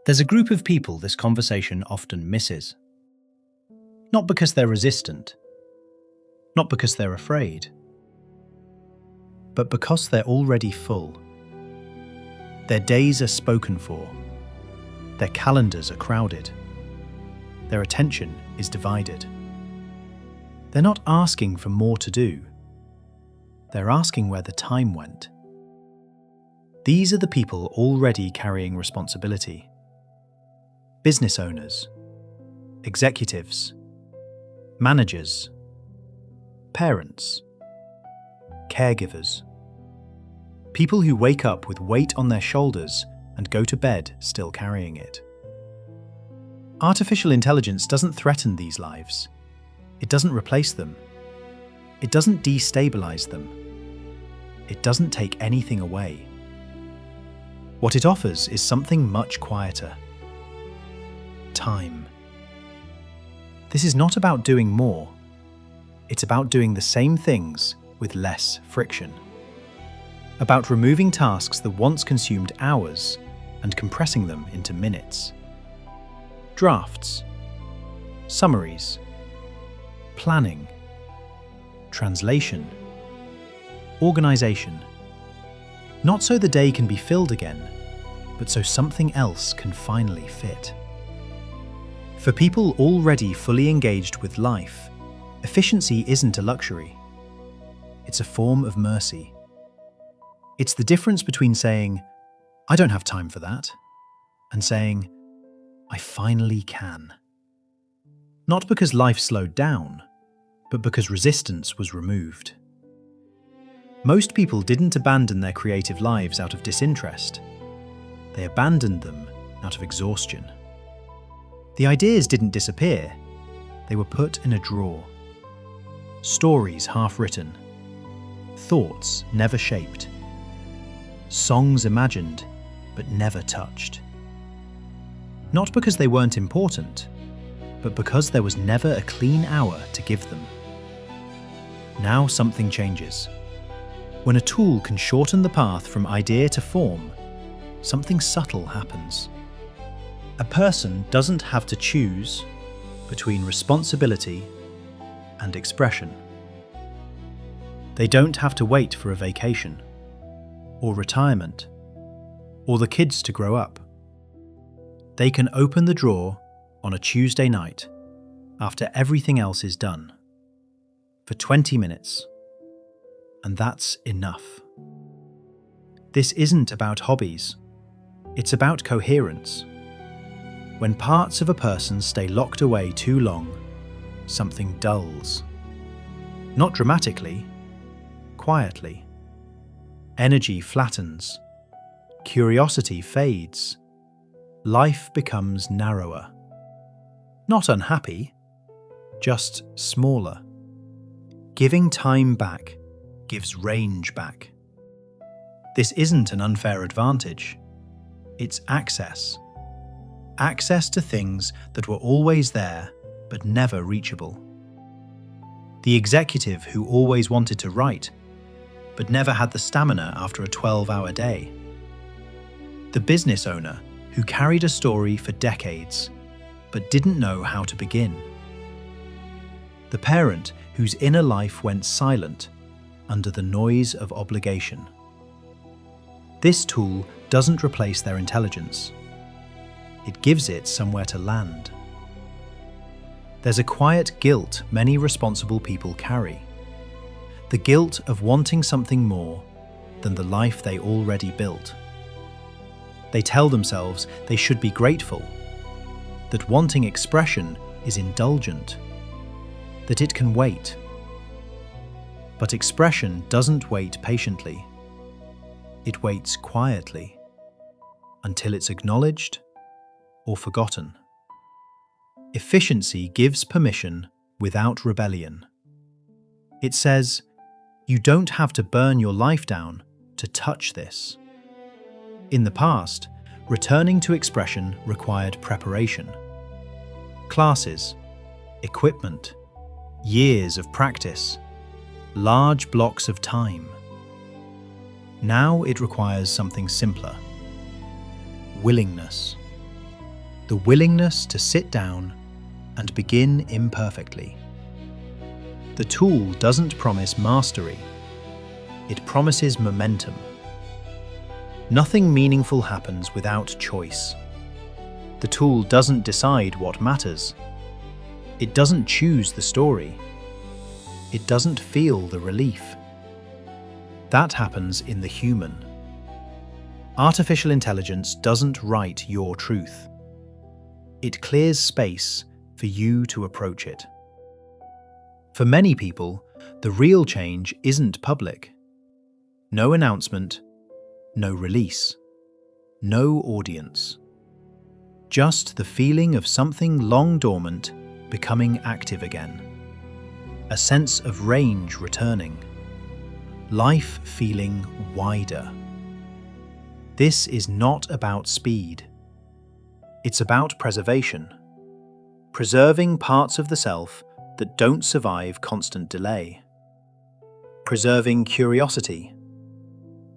There's a group of people this conversation often misses. Not because they're resistant, not because they're afraid, but because they're already full. Their days are spoken for, their calendars are crowded, their attention is divided. They're not asking for more to do, they're asking where the time went. These are the people already carrying responsibility. Business owners, executives, managers, parents, caregivers. People who wake up with weight on their shoulders and go to bed still carrying it. Artificial intelligence doesn't threaten these lives. It doesn't replace them. It doesn't destabilize them. It doesn't take anything away. What it offers is something much quieter. Time. This is not about doing more. It's about doing the same things with less friction. About removing tasks that once consumed hours and compressing them into minutes. Drafts, summaries, planning, translation, organization. Not so the day can be filled again, but so something else can finally fit. For people already fully engaged with life, efficiency isn't a luxury. It's a form of mercy. It's the difference between saying, "I don't have time for that," and saying, "I finally can." Not because life slowed down, but because resistance was removed. Most people didn't abandon their creative lives out of disinterest. They abandoned them out of exhaustion. The ideas didn't disappear. They were put in a drawer. Stories half written. Thoughts never shaped. Songs imagined, but never touched. Not because they weren't important, but because there was never a clean hour to give them. Now something changes. When a tool can shorten the path from idea to form, something subtle happens. A person doesn't have to choose between responsibility and expression. They don't have to wait for a vacation, or retirement, or the kids to grow up. They can open the drawer on a Tuesday night after everything else is done, for 20 minutes, and that's enough. This isn't about hobbies, it's about coherence. When parts of a person stay locked away too long, something dulls. Not dramatically, quietly. Energy flattens, curiosity fades, life becomes narrower. Not unhappy, just smaller. Giving time back gives range back. This isn't an unfair advantage, it's access. Access to things that were always there but never reachable. The executive who always wanted to write but never had the stamina after a 12-hour day. The business owner who carried a story for decades but didn't know how to begin. The parent whose inner life went silent under the noise of obligation. This tool doesn't replace their intelligence. It gives it somewhere to land. There's a quiet guilt many responsible people carry. The guilt of wanting something more than the life they already built. They tell themselves they should be grateful, that wanting expression is indulgent, that it can wait. But expression doesn't wait patiently. It waits quietly until it's acknowledged or forgotten. Efficiency gives permission without rebellion. It says, you don't have to burn your life down to touch this. In the past, returning to expression required preparation. Classes, equipment, years of practice, large blocks of time. Now it requires something simpler. Willingness. the willingness to sit down and begin imperfectly. The tool doesn't promise mastery, it promises momentum. Nothing meaningful happens without choice. The tool doesn't decide what matters. It doesn't choose the story. It doesn't feel the relief. That happens in the human. Artificial intelligence doesn't write your truth. It clears space for you to approach it. For many people, the real change isn't public. No announcement, no release, no audience. Just the feeling of something long dormant becoming active again. A sense of range returning. Life feeling wider. This is not about speed. It's about preservation. Preserving parts of the self that don't survive constant delay. Preserving curiosity,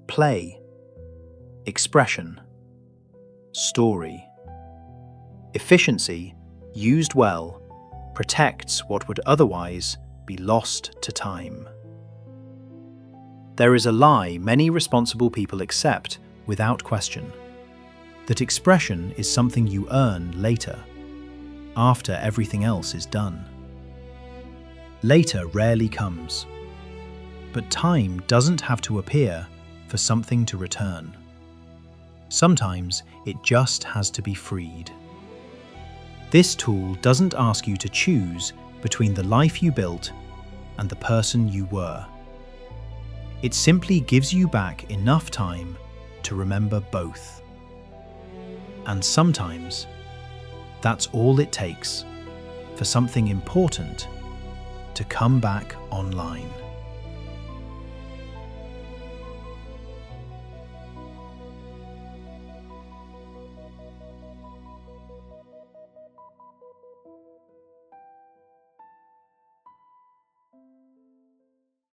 play, expression, story. Efficiency, used well, protects what would otherwise be lost to time. There is a lie many responsible people accept without question, that expression is something you earn later, after everything else is done. Later rarely comes, but time doesn't have to appear for something to return. Sometimes it just has to be freed. This tool doesn't ask you to choose between the life you built and the person you were. It simply gives you back enough time to remember both. And sometimes, that's all it takes for something important to come back online.